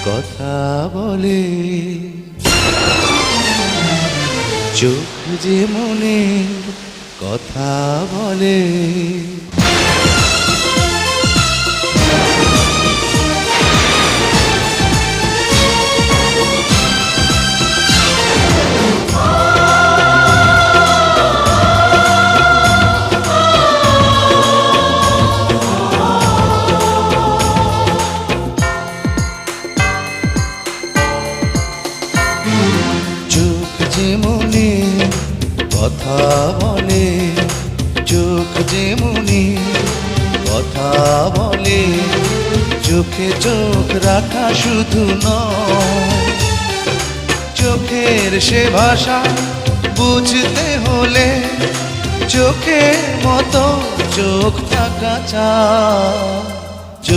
কথা বলে চোখ যে মনের কথা বলে। চোখ যে মনের কথা বলে, চোখ যে মনের কথা বলে। চোখে চোখ রাখা শুধু নয়, চোখের সে ভাষা বুঝতে হলে চোখের মতো চোখ থাকা চাই।